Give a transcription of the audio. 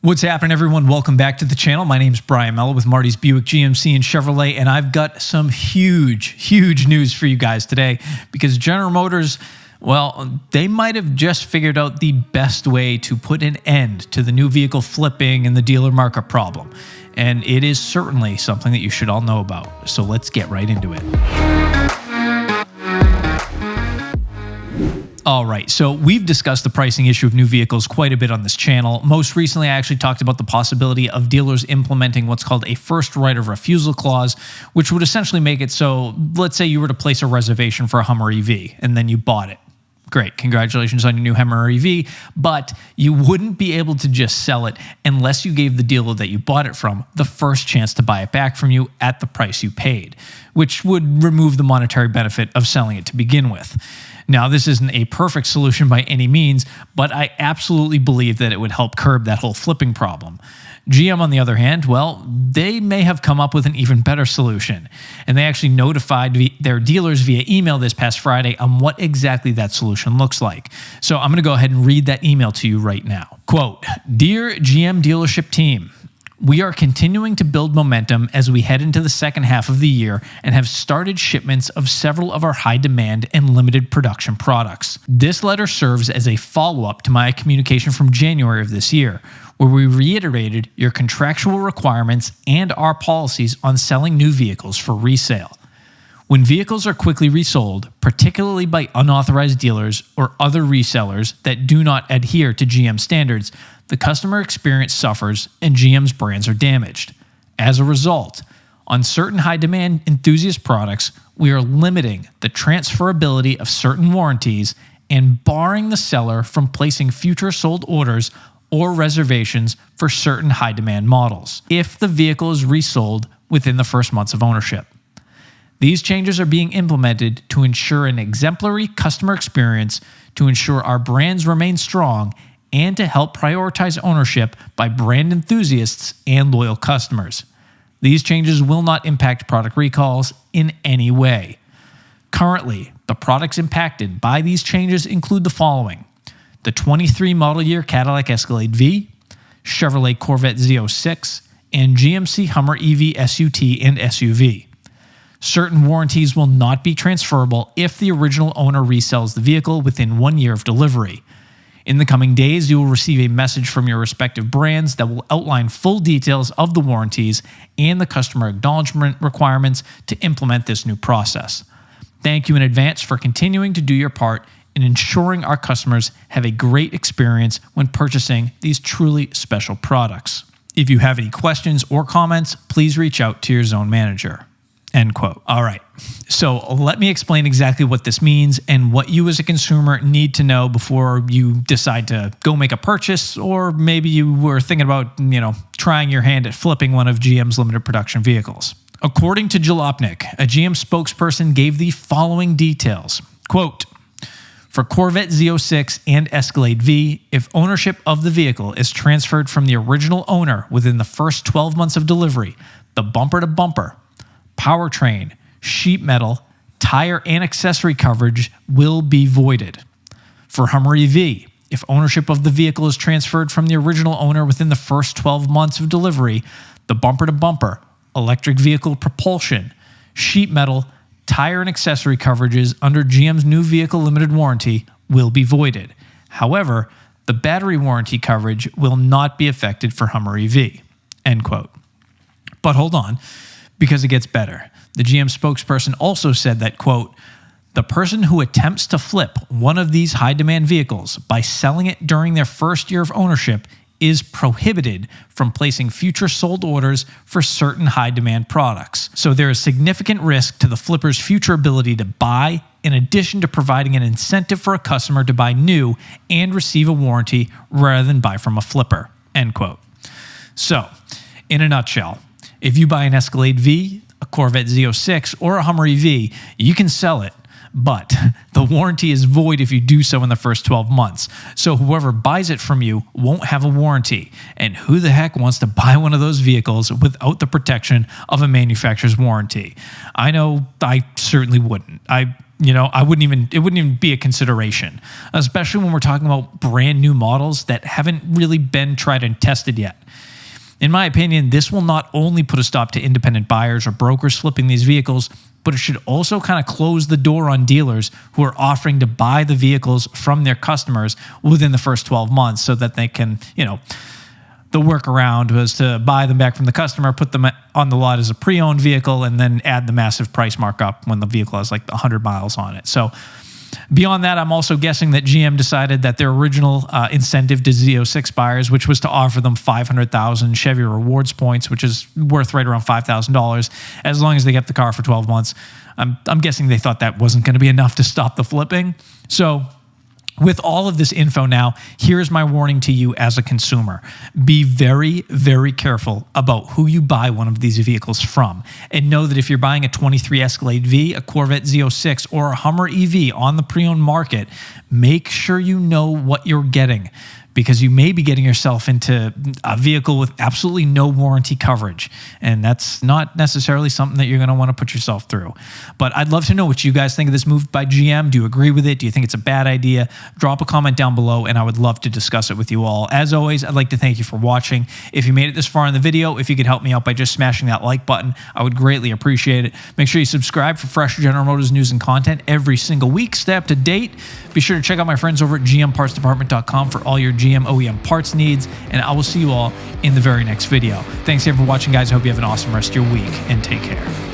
What's happening, everyone? Welcome back to the channel. My name's Brian Mello with Marty's Buick GMC and Chevrolet, and I've got some huge news for you guys today because General Motors, well, they might have just figured out the best way to put an end to the new vehicle flipping and the dealer markup problem. And it is certainly something that you should all know about. So let's get right into it. All right, so we've discussed the pricing issue of new vehicles quite a bit on this channel. Most recently, I actually talked about the possibility of dealers implementing what's called a first right of refusal clause, which would essentially make it so, let's say you were to place a reservation for a Hummer EV and then you bought it. Great, congratulations on your new Hummer EV, but you wouldn't be able to just sell it unless you gave the dealer that you bought it from the first chance to buy it back from you at the price you paid, which would remove the monetary benefit of selling it to begin with. Now, this isn't a perfect solution by any means, but I absolutely believe that it would help curb that whole flipping problem. GM, on the other hand, well, they may have come up with an even better solution, and they actually notified their dealers via email this past Friday on what exactly that solution looks like. So I'm going to go ahead and read that email to you right now. Quote, "Dear GM dealership team, we are continuing to build momentum as we head into the second half of the year and have started shipments of several of our high demand and limited production products. This letter serves as a follow-up to my communication from January of this year, where we reiterated your contractual requirements and our policies on selling new vehicles for resale. When vehicles are quickly resold, particularly by unauthorized dealers or other resellers that do not adhere to GM standards, the customer experience suffers and GM's brands are damaged. As a result, on certain high-demand enthusiast products, we are limiting the transferability of certain warranties and barring the seller from placing future sold orders or reservations for certain high-demand models if the vehicle is resold within the first months of ownership. These changes are being implemented to ensure an exemplary customer experience, to ensure our brands remain strong, and to help prioritize ownership by brand enthusiasts and loyal customers. These changes will not impact product recalls in any way. Currently, the products impacted by these changes include the following: the 23 model year Cadillac Escalade V, Chevrolet Corvette Z06, and GMC Hummer EV SUT and SUV. Certain warranties will not be transferable if the original owner resells the vehicle within 1 year of delivery. In the coming days, you will receive a message from your respective brands that will outline full details of the warranties and the customer acknowledgement requirements to implement this new process. Thank you in advance for continuing to do your part in ensuring our customers have a great experience when purchasing these truly special products. If you have any questions or comments, please reach out to your zone manager." End quote. All right, so let me explain exactly what this means and what you as a consumer need to know before you decide to go make a purchase, or maybe you were thinking about, trying your hand at flipping one of GM's limited production vehicles. According to Jalopnik, a GM spokesperson gave the following details. Quote, "For Corvette Z06 and Escalade V, if ownership of the vehicle is transferred from the original owner within the first 12 months of delivery, the bumper-to-bumper, powertrain, sheet metal, tire, and accessory coverage will be voided. For Hummer EV, if ownership of the vehicle is transferred from the original owner within the first 12 months of delivery, the bumper-to-bumper, electric vehicle propulsion, sheet metal, tire, and accessory coverages under GM's new vehicle limited warranty will be voided. However, the battery warranty coverage will not be affected for Hummer EV." End quote. But hold on, because it gets better. The GM spokesperson also said that, quote, "The person who attempts to flip one of these high-demand vehicles by selling it during their first year of ownership is prohibited from placing future sold orders for certain high-demand products. So there is significant risk to the flipper's future ability to buy, in addition to providing an incentive for a customer to buy new and receive a warranty rather than buy from a flipper." End quote. So, in a nutshell, if you buy an Escalade V, a Corvette Z06, or a Hummer EV, you can sell it, but the warranty is void if you do so in the first 12 months. So whoever buys it from you won't have a warranty. And who the heck wants to buy one of those vehicles without the protection of a manufacturer's warranty? I know I certainly wouldn't. I it wouldn't even be a consideration, especially when we're talking about brand new models that haven't really been tried and tested yet. In my opinion, this will not only put a stop to independent buyers or brokers flipping these vehicles, but it should also kind of close the door on dealers who are offering to buy the vehicles from their customers within the first 12 months so that they can, the workaround was to buy them back from the customer, put them on the lot as a pre-owned vehicle, and then add the massive price markup when the vehicle has like 100 miles on it. So beyond that, I'm also guessing that GM decided that their original incentive to Z06 buyers, which was to offer them 500,000 Chevy rewards points, which is worth right around $5,000, as long as they get the car for 12 months. I'm guessing they thought that wasn't going to be enough to stop the flipping. So with all of this info now, here's my warning to you as a consumer. Be very, very careful about who you buy one of these vehicles from. And know that if you're buying a 23 Escalade V, a Corvette Z06, or a Hummer EV on the pre-owned market, make sure you know what you're getting, because you may be getting yourself into a vehicle with absolutely no warranty coverage. And that's not necessarily something that you're going to want to put yourself through. But I'd love to know what you guys think of this move by GM. Do you agree with it? Do you think it's a bad idea? Drop a comment down below, and I would love to discuss it with you all. As always, I'd like to thank you for watching. If you made it this far in the video, if you could help me out by just smashing that like button, I would greatly appreciate it. Make sure you subscribe for fresh General Motors news and content every single week. Stay up to date. Be sure to check out my friends over at gmpartsdepartment.com for all your GM OEM parts needs, and I will see you all in the very next video. Thanks again for watching, guys. I hope you have an awesome rest of your week, and take care.